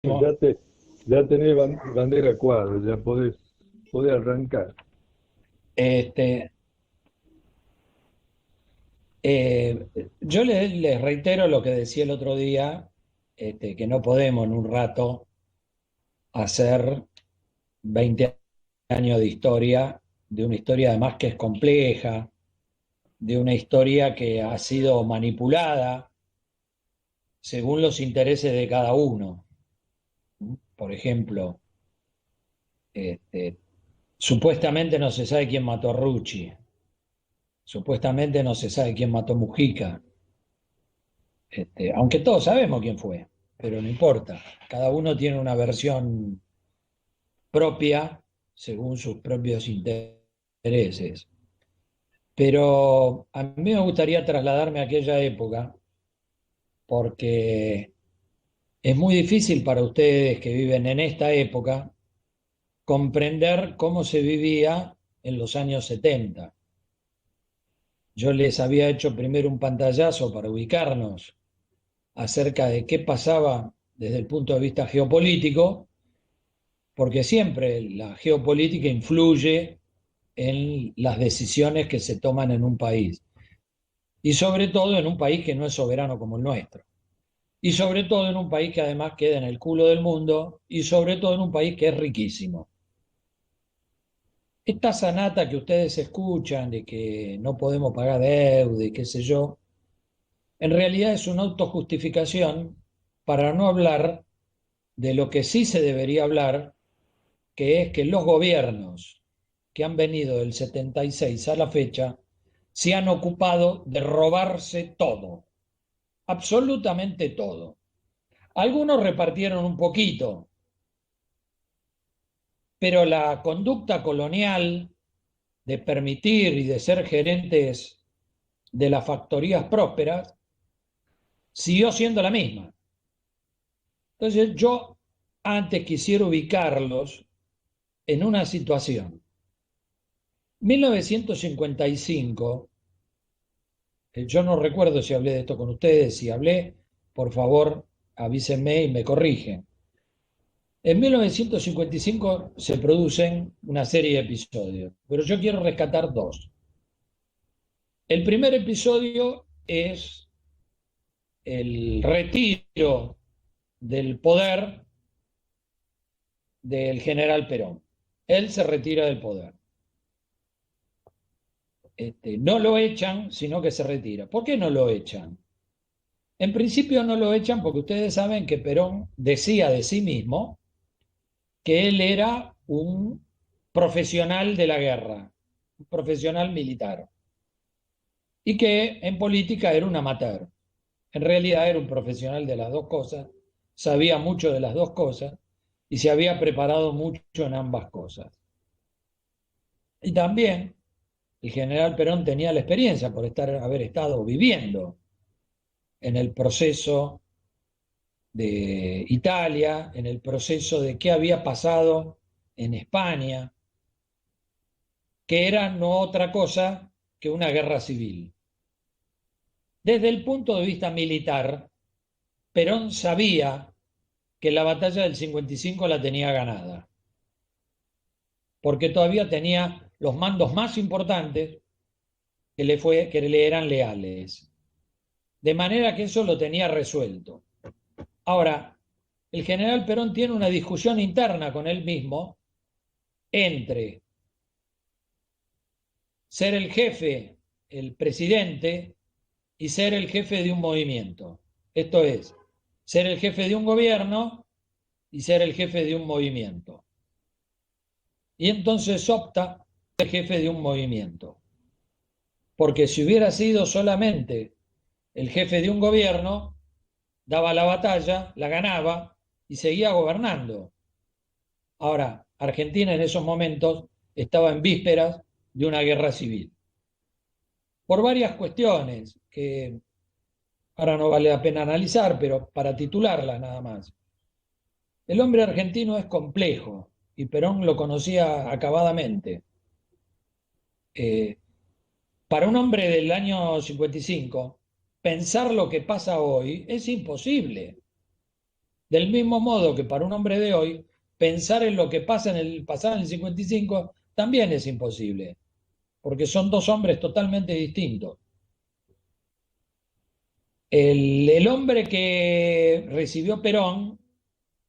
Ya, ya tenés bandera cuadra, ya podés arrancar. Este, eh, yo les reitero lo que decía el otro día, que no podemos en un rato hacer 20 años de historia, de una historia además que es compleja, de una historia que ha sido manipulada según los intereses de cada uno. Por ejemplo, este, supuestamente no se sabe quién mató a Rucci, supuestamente no se sabe quién mató a Mujica, aunque todos sabemos quién fue, pero no importa, cada uno tiene una versión propia según sus propios intereses. Pero a mí me gustaría trasladarme a aquella época porque es muy difícil para ustedes que viven en esta época comprender cómo se vivía en los años 70. Yo les había hecho primero un pantallazo para ubicarnos acerca de qué pasaba desde el punto de vista geopolítico, porque siempre la geopolítica influye en las decisiones que se toman en un país, y sobre todo en un país que no es soberano como el nuestro, y sobre todo en un país que además queda en el culo del mundo, y sobre todo en un país que es riquísimo. Esta sanata que ustedes escuchan de que no podemos pagar deuda y qué sé yo, en realidad es una autojustificación para no hablar de lo que sí se debería hablar, que es que los gobiernos que han venido del 76 a la fecha se han ocupado de robarse todo, absolutamente todo. Algunos repartieron un poquito, pero la conducta colonial de permitir y de ser gerentes de las factorías prósperas siguió siendo la misma. Entonces yo antes quisiera ubicarlos en una situación. 1955, yo no recuerdo si hablé de esto con ustedes, si hablé, por favor avísenme y me corrigen. En 1955 se producen una serie de episodios, pero yo quiero rescatar dos. El primer episodio es el retiro del poder del general Perón. Él se retira del poder. No lo echan, sino que se retira. ¿Por qué no lo echan? En principio no lo echan porque ustedes saben que Perón decía de sí mismo que él era un profesional de la guerra, un profesional militar, y que en política era un amateur. En realidad era un profesional de las dos cosas, sabía mucho de las dos cosas y se había preparado mucho en ambas cosas. Y también el general Perón tenía la experiencia por haber estado viviendo en el proceso de Italia, en el proceso de qué había pasado en España, que era no otra cosa que una guerra civil. Desde el punto de vista militar, Perón sabía que la batalla del 55 la tenía ganada, porque todavía tenía los mandos más importantes que le eran leales. De manera que eso lo tenía resuelto. Ahora, el general Perón tiene una discusión interna con él mismo entre ser el jefe, el presidente, y ser el jefe de un movimiento. Esto es, ser el jefe de un gobierno y ser el jefe de un movimiento. Y entonces opta el jefe de un movimiento. Porque si hubiera sido solamente el jefe de un gobierno, daba la batalla, la ganaba y seguía gobernando. Ahora, Argentina en esos momentos estaba en vísperas de una guerra civil. Por varias cuestiones que ahora no vale la pena analizar, pero para titularlas nada más. El hombre argentino es complejo y Perón lo conocía acabadamente. Eh, para un hombre del año 55, pensar lo que pasa hoy es imposible. Del mismo modo que para un hombre de hoy, pensar en lo que pasaba en el 55 también es imposible, porque son dos hombres totalmente distintos. El hombre que recibió Perón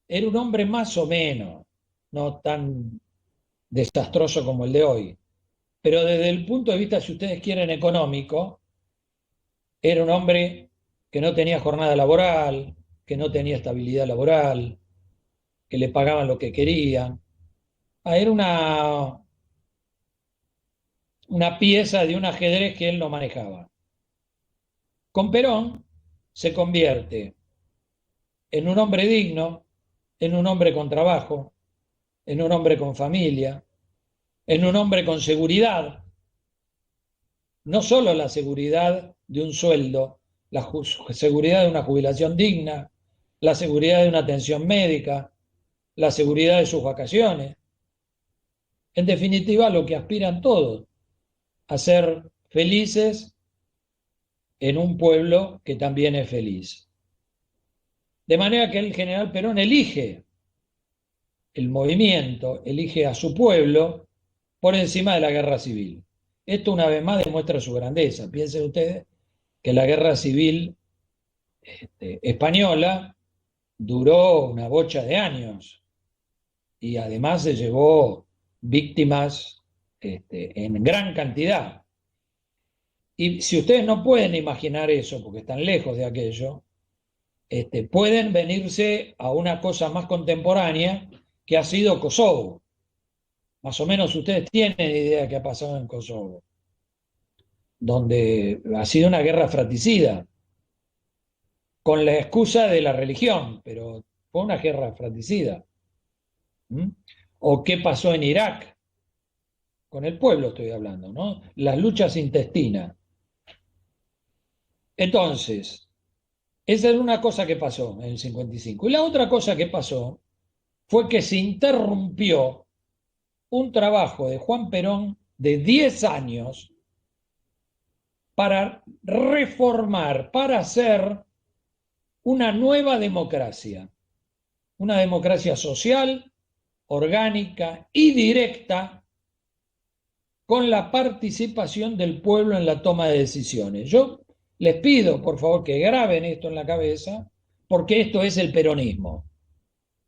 era un hombre más o menos, no tan desastroso como el de hoy, pero desde el punto de vista, si ustedes quieren, económico, era un hombre que no tenía jornada laboral, que no tenía estabilidad laboral, que le pagaban lo que querían. Era una pieza de un ajedrez que él no manejaba. Con Perón se convierte en un hombre digno, en un hombre con trabajo, en un hombre con familia, en un hombre con seguridad, no solo la seguridad de un sueldo, la seguridad de una jubilación digna, la seguridad de una atención médica, la seguridad de sus vacaciones. En definitiva, lo que aspiran todos, a ser felices en un pueblo que también es feliz. De manera que el general Perón elige el movimiento, elige a su pueblo por encima de la guerra civil. Esto una vez más demuestra su grandeza. Piensen ustedes que la guerra civil española duró una bocha de años y además se llevó víctimas en gran cantidad. Y si ustedes no pueden imaginar eso, porque están lejos de aquello, pueden venirse a una cosa más contemporánea que ha sido Kosovo. Más o menos ustedes tienen idea de qué ha pasado en Kosovo, donde ha sido una guerra fratricida, con la excusa de la religión, pero fue una guerra fratricida. ¿Mm? O qué pasó en Irak, con el pueblo estoy hablando, ¿no? Las luchas intestinas. Entonces, esa es una cosa que pasó en el 55. Y la otra cosa que pasó fue que se interrumpió un trabajo de Juan Perón de 10 años para reformar, para hacer una nueva democracia, una democracia social, orgánica y directa, con la participación del pueblo en la toma de decisiones. Yo les pido, por favor, que graben esto en la cabeza, porque esto es el peronismo.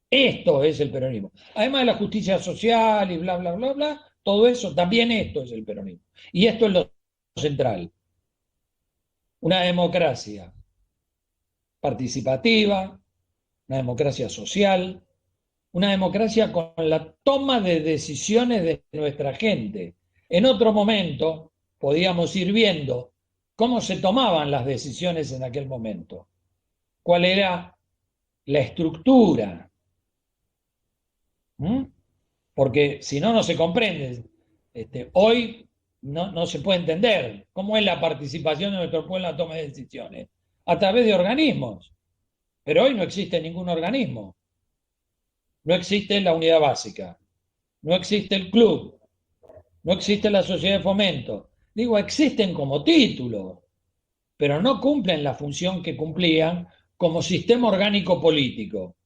Esto es el peronismo. Además de la justicia social y bla, bla, bla, bla, todo eso, también esto es el peronismo. Y esto es lo central. Una democracia participativa, una democracia social, una democracia con la toma de decisiones de nuestra gente. En otro momento podíamos ir viendo cómo se tomaban las decisiones en aquel momento, cuál era la estructura, porque si no, no se comprende. Hoy no se puede entender cómo es la participación de nuestro pueblo en la toma de decisiones, a través de organismos, pero hoy no existe ningún organismo. No existe la unidad básica, no existe el club, no existe la sociedad de fomento. Digo, existen como título, pero no cumplen la función que cumplían como sistema orgánico político.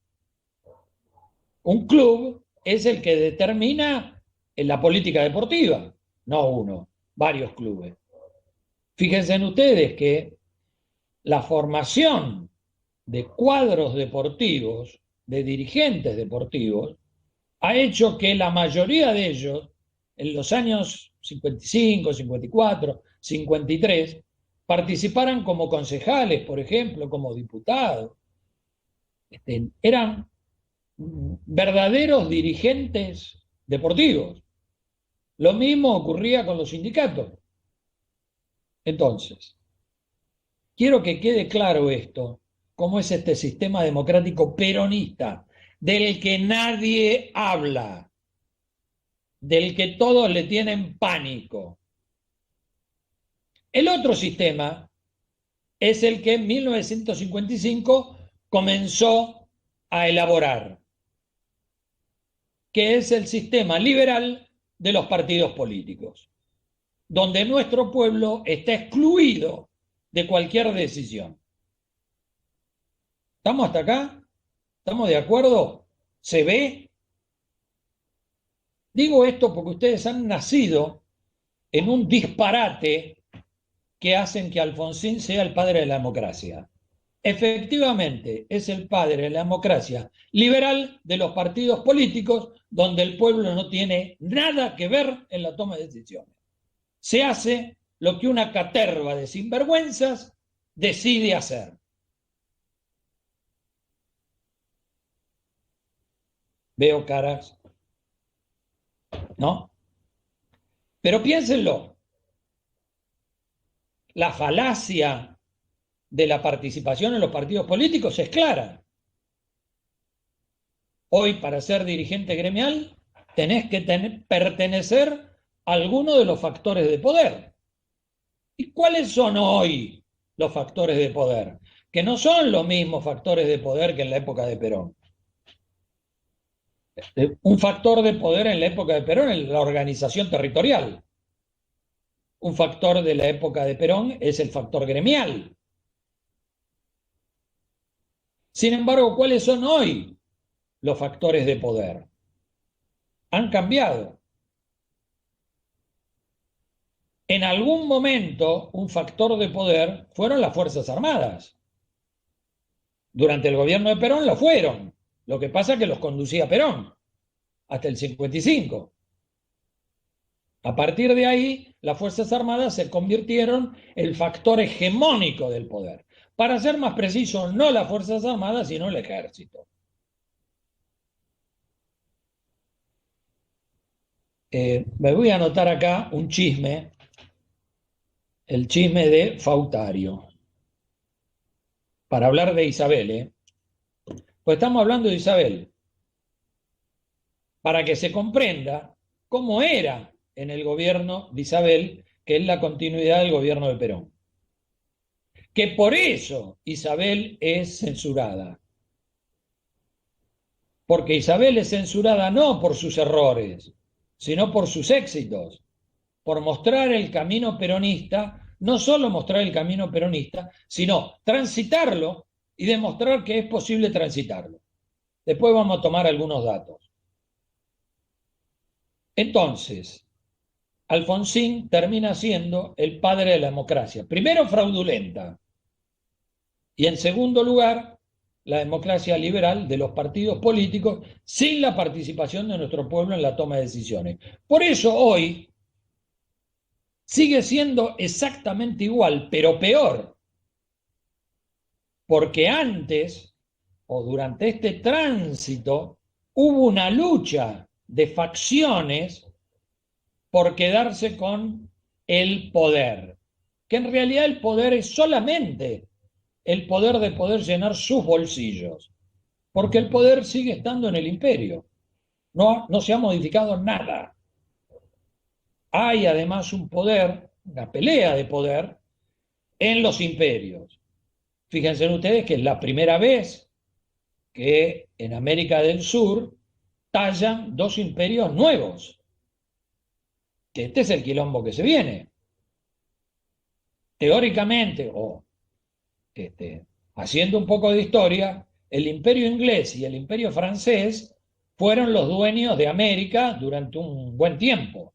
Un club es el que determina la política deportiva, no uno, varios clubes. Fíjense en ustedes que la formación de cuadros deportivos, de dirigentes deportivos, ha hecho que la mayoría de ellos, en los años 55, 54, 53, participaran como concejales, por ejemplo, como diputados. Eran verdaderos dirigentes deportivos. Lo mismo ocurría con los sindicatos. Entonces, quiero que quede claro esto, cómo es este sistema democrático peronista, del que nadie habla, del que todos le tienen pánico. El otro sistema es el que en 1955 comenzó a elaborar, que es el sistema liberal de los partidos políticos, donde nuestro pueblo está excluido de cualquier decisión. ¿Estamos hasta acá? ¿Estamos de acuerdo? ¿Se ve? Digo esto porque ustedes han nacido en un disparate que hacen que Alfonsín sea el padre de la democracia. Efectivamente, es el padre de la democracia liberal de los partidos políticos donde el pueblo no tiene nada que ver en la toma de decisiones. Se hace lo que una caterva de sinvergüenzas decide hacer. Veo caras, ¿no? Pero piénsenlo, la falacia de la participación en los partidos políticos es clara. Hoy, para ser dirigente gremial, tenés que pertenecer a alguno de los factores de poder. ¿Y cuáles son hoy los factores de poder? Que no son los mismos factores de poder que en la época de Perón. Un factor de poder en la época de Perón es la organización territorial. Un factor de la época de Perón es el factor gremial. Sin embargo, ¿cuáles son hoy los factores de poder? Han cambiado. En algún momento, un factor de poder fueron las Fuerzas Armadas. Durante el gobierno de Perón lo fueron. Lo que pasa es que los conducía Perón hasta el 55. A partir de ahí, las Fuerzas Armadas se convirtieron en el factor hegemónico del poder. Para ser más preciso, no las Fuerzas Armadas, sino el Ejército. Me voy a anotar acá un chisme, el chisme de Fautario, para hablar de Isabel. Pues estamos hablando de Isabel, para que se comprenda cómo era en el gobierno de Isabel, que es la continuidad del gobierno de Perón. Que por eso Isabel es censurada. Porque Isabel es censurada no por sus errores, sino por sus éxitos, por mostrar el camino peronista, no solo mostrar el camino peronista, sino transitarlo y demostrar que es posible transitarlo. Después vamos a tomar algunos datos. Entonces, Alfonsín termina siendo el padre de la democracia. Primero, fraudulenta. Y en segundo lugar, la democracia liberal de los partidos políticos sin la participación de nuestro pueblo en la toma de decisiones. Por eso hoy sigue siendo exactamente igual, pero peor. Porque antes, o durante este tránsito, hubo una lucha de facciones por quedarse con el poder. Que en realidad el poder es solamente el poder de poder llenar sus bolsillos. Porque el poder sigue estando en el imperio. No se ha modificado nada. Hay además un poder, una pelea de poder en los imperios. Fíjense ustedes que es la primera vez que en América del Sur tallan dos imperios nuevos. Que este es el quilombo que se viene. Teóricamente, o haciendo un poco de historia, el imperio inglés y el imperio francés fueron los dueños de América durante un buen tiempo.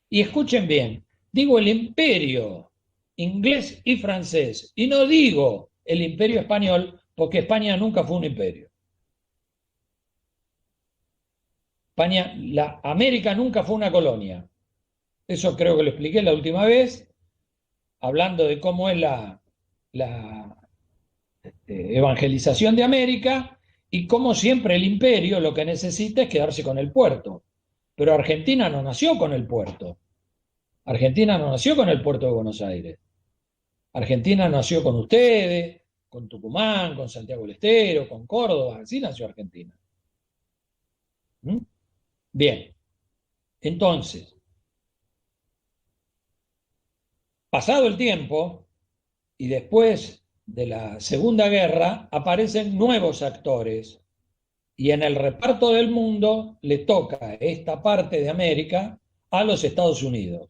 Y escuchen bien, digo el imperio inglés y francés, y no digo el imperio español, porque España nunca fue un imperio. América nunca fue una colonia. Eso creo que lo expliqué la última vez, hablando de cómo es la evangelización de América y cómo siempre el imperio lo que necesita es quedarse con el puerto. Pero Argentina no nació con el puerto. Argentina no nació con el puerto de Buenos Aires. Argentina nació con ustedes, con Tucumán, con Santiago del Estero, con Córdoba. Así nació Argentina. Bien. Entonces, pasado el tiempo y después de la Segunda Guerra, aparecen nuevos actores y en el reparto del mundo le toca esta parte de América a los Estados Unidos.